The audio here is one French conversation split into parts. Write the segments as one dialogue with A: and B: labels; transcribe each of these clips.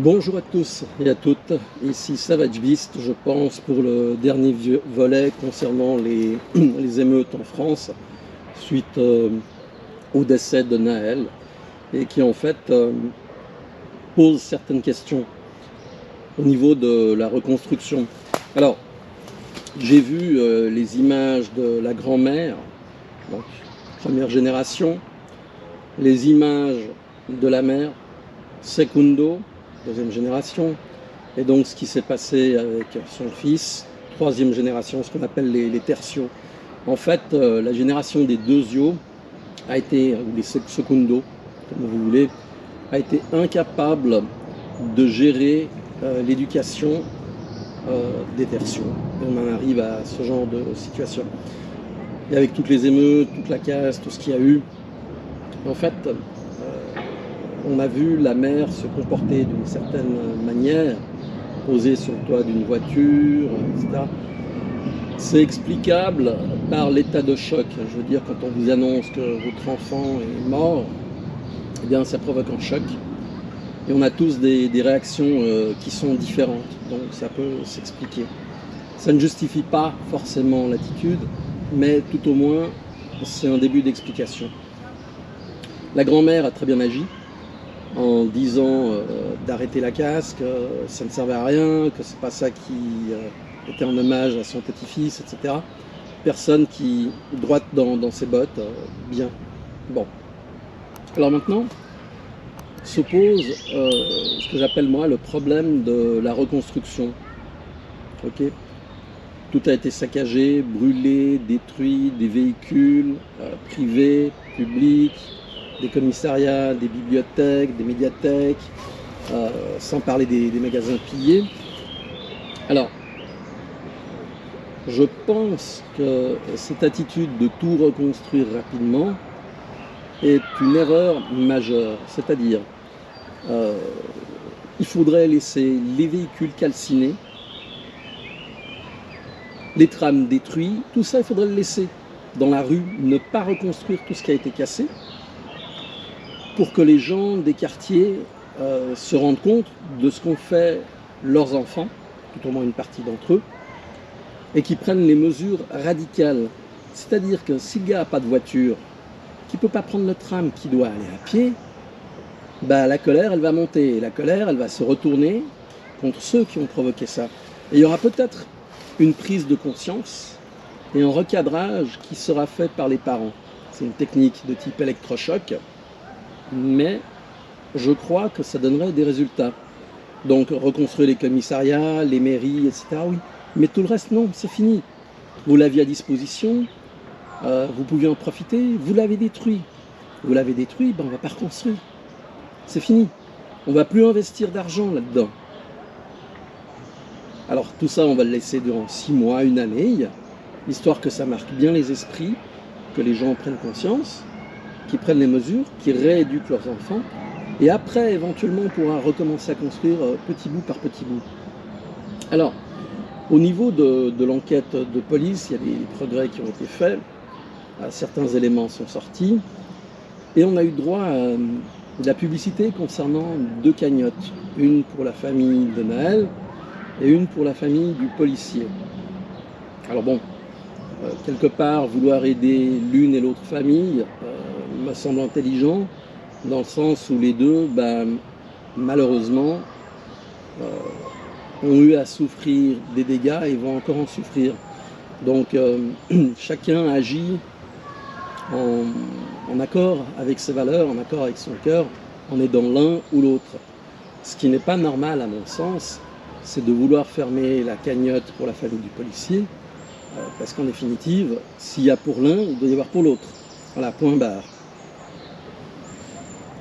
A: Bonjour à tous et à toutes, ici Savage Beast, je pense, pour le dernier volet concernant les émeutes en France suite au décès de Naël et qui en fait pose certaines questions au niveau de la reconstruction. Alors, j'ai vu les images de la grand-mère, donc première génération, les images de la mère, secundo, deuxième génération, et donc ce qui s'est passé avec son fils, troisième génération, ce qu'on appelle les tertios. En fait, la génération des deuxios a été, ou les secundo, comme vous voulez, a été incapable de gérer l'éducation des tertios. Et on en arrive à ce genre de situation. Et avec toutes les émeutes, toute la casse, tout ce qu'il y a eu, en fait, on a vu la mère se comporter d'une certaine manière, posée sur le toit d'une voiture, etc. C'est explicable par l'état de choc. Je veux dire, quand on vous annonce que votre enfant est mort, eh bien, ça provoque un choc. Et on a tous des réactions qui sont différentes, donc ça peut s'expliquer. Ça ne justifie pas forcément l'attitude, mais tout au moins, c'est un début d'explication. La grand-mère a très bien agi, en disant d'arrêter la casse, que ça ne servait à rien, que c'est pas ça qui était un hommage à son petit-fils, etc. Personne qui droite dans ses bottes, bien. Bon. Alors maintenant, se pose ce que j'appelle moi le problème de la reconstruction. Ok ? Tout a été saccagé, brûlé, détruit, des véhicules privés, publics, des commissariats, des bibliothèques, des médiathèques, sans parler des magasins pillés. Alors, je pense que cette attitude de tout reconstruire rapidement est une erreur majeure. C'est-à-dire, il faudrait laisser les véhicules calcinés, les trams détruits, tout ça, il faudrait le laisser dans la rue, ne pas reconstruire tout ce qui a été cassé, pour que les gens des quartiers se rendent compte de ce qu'ont fait leurs enfants, tout au moins une partie d'entre eux, et qui prennent les mesures radicales. C'est-à-dire que si le gars n'a pas de voiture, qui ne peut pas prendre le tram, qui doit aller à pied, bah, la colère, elle va monter. Et la colère, elle va se retourner contre ceux qui ont provoqué ça. Et il y aura peut-être une prise de conscience et un recadrage qui sera fait par les parents. C'est une technique de type électrochoc, mais je crois que ça donnerait des résultats. Donc reconstruire les commissariats, les mairies, etc. Oui, mais tout le reste, non, c'est fini. Vous l'aviez à disposition, vous pouviez en profiter, vous l'avez détruit. Vous l'avez détruit, ben on ne va pas reconstruire. C'est fini. On ne va plus investir d'argent là-dedans. Alors tout ça, on va le laisser durant 6 mois, une année, histoire que ça marque bien les esprits, que les gens prennent conscience, qu'ils prennent les mesures, qu'ils rééduquent leurs enfants, et après, éventuellement, on pourra recommencer à construire petit bout par petit bout. Alors, au niveau de l'enquête de police, il y a des progrès qui ont été faits, certains éléments sont sortis, et on a eu droit à de la publicité concernant 2 cagnottes, une pour la famille de Naël, et une pour la famille du policier. Alors bon, quelque part, vouloir aider l'une et l'autre famille me semble intelligent, dans le sens où les deux, malheureusement, ont eu à souffrir des dégâts et vont encore en souffrir. Donc chacun agit en accord avec ses valeurs, en accord avec son cœur, en aidant l'un ou l'autre. Ce qui n'est pas normal à mon sens, c'est de vouloir fermer la cagnotte pour la famille du policier, parce qu'en définitive, s'il y a pour l'un, il doit y avoir pour l'autre. Voilà, point barre.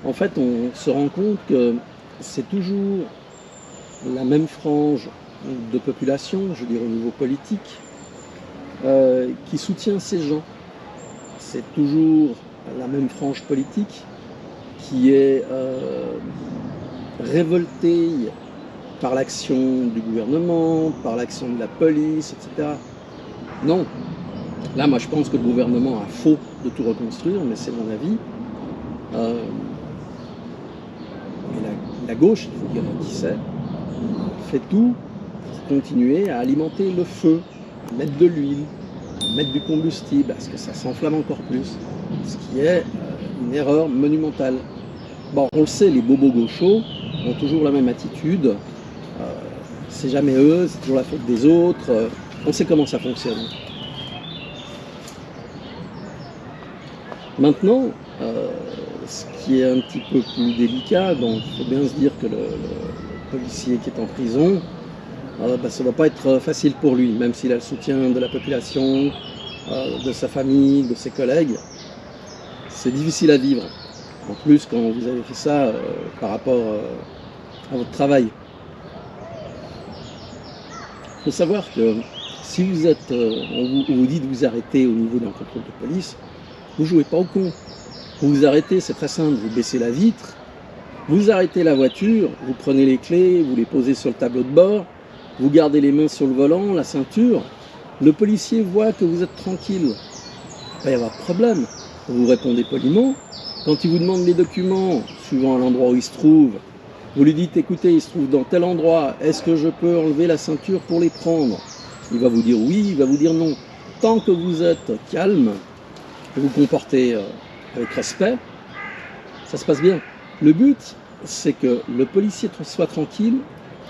A: En fait, on se rend compte que c'est toujours la même frange de population, je veux dire au niveau politique, qui soutient ces gens. C'est toujours la même frange politique qui est révoltée par l'action du gouvernement, par l'action de la police, etc. Non. Là, moi, je pense que le gouvernement a faux de tout reconstruire, mais c'est mon avis. Mais la gauche, il faut dire qui c'est, fait tout pour continuer à alimenter le feu, à mettre de l'huile, à mettre du combustible, à ce que ça s'enflamme encore plus, ce qui est une erreur monumentale. Bon, on le sait, les bobos gauchos ont toujours la même attitude, c'est jamais eux, c'est toujours la faute des autres, on sait comment ça fonctionne. Maintenant, ce qui est un petit peu plus délicat, donc il faut bien se dire que le policier qui est en prison, ça ne va pas être facile pour lui, même s'il a le soutien de la population, de sa famille, de ses collègues. C'est difficile à vivre. En plus, quand vous avez fait ça par rapport à votre travail. Il faut savoir que si vous êtes, on vous dit de vous arrêter au niveau d'un contrôle de police, vous ne jouez pas au con. Vous vous arrêtez, c'est très simple, vous baissez la vitre, vous arrêtez la voiture, vous prenez les clés, vous les posez sur le tableau de bord, vous gardez les mains sur le volant, la ceinture, le policier voit que vous êtes tranquille. Il va y avoir de problème. Vous répondez poliment. Quand il vous demande les documents, suivant l'endroit où il se trouve, vous lui dites, écoutez, il se trouve dans tel endroit, est-ce que je peux enlever la ceinture pour les prendre? Il va vous dire oui, il va vous dire non. Tant que vous êtes calme, que vous comportez avec respect, ça se passe bien. Le but, c'est que le policier soit tranquille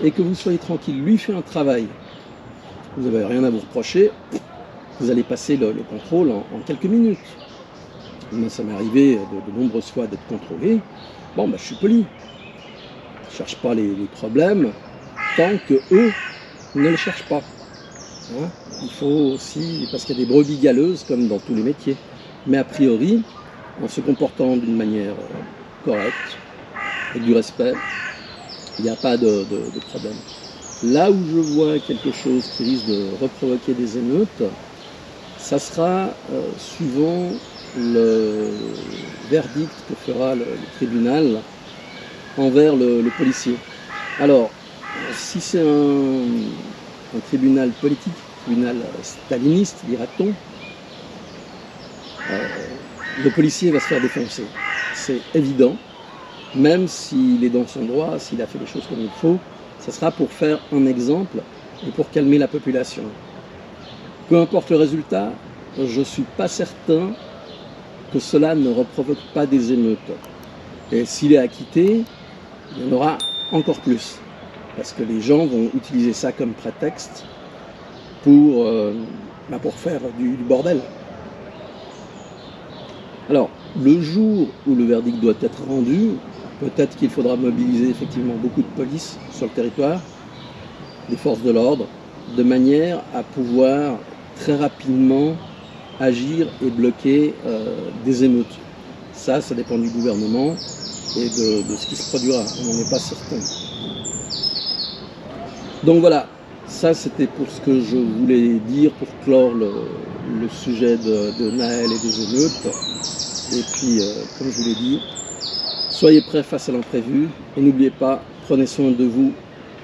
A: et que vous soyez tranquille. Lui fait un travail. Vous n'avez rien à vous reprocher. Vous allez passer le contrôle en quelques minutes. Moi, ça m'est arrivé de nombreuses fois d'être contrôlé. Bon, je suis poli. Je ne cherche pas les problèmes tant que eux ne le cherchent pas. Hein, il faut aussi, parce qu'il y a des brebis galeuses comme dans tous les métiers. Mais a priori, en se comportant d'une manière correcte, avec du respect, il n'y a pas de problème. Là où je vois quelque chose qui risque de reprovoquer des émeutes, ça sera suivant le verdict que fera le tribunal envers le policier. Alors, si c'est un tribunal politique, tribunal staliniste, dira-t-on, le policier va se faire défoncer. C'est évident, même s'il est dans son droit, s'il a fait les choses comme il faut, ça sera pour faire un exemple et pour calmer la population. Peu importe le résultat, je ne suis pas certain que cela ne reprovoque pas des émeutes. Et s'il est acquitté, il y en aura encore plus. Parce que les gens vont utiliser ça comme prétexte pour faire du bordel. Alors, le jour où le verdict doit être rendu, peut-être qu'il faudra mobiliser effectivement beaucoup de police sur le territoire, des forces de l'ordre, de manière à pouvoir très rapidement agir et bloquer des émeutes. Ça dépend du gouvernement et de ce qui se produira. On n'en est pas certain. Donc voilà, ça c'était pour ce que je voulais dire pour clore le sujet de Naël et des émeutes. Et puis, comme je vous l'ai dit, soyez prêts face à l'imprévu et n'oubliez pas, prenez soin de vous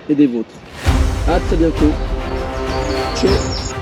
A: et des vôtres. À très bientôt. Ciao.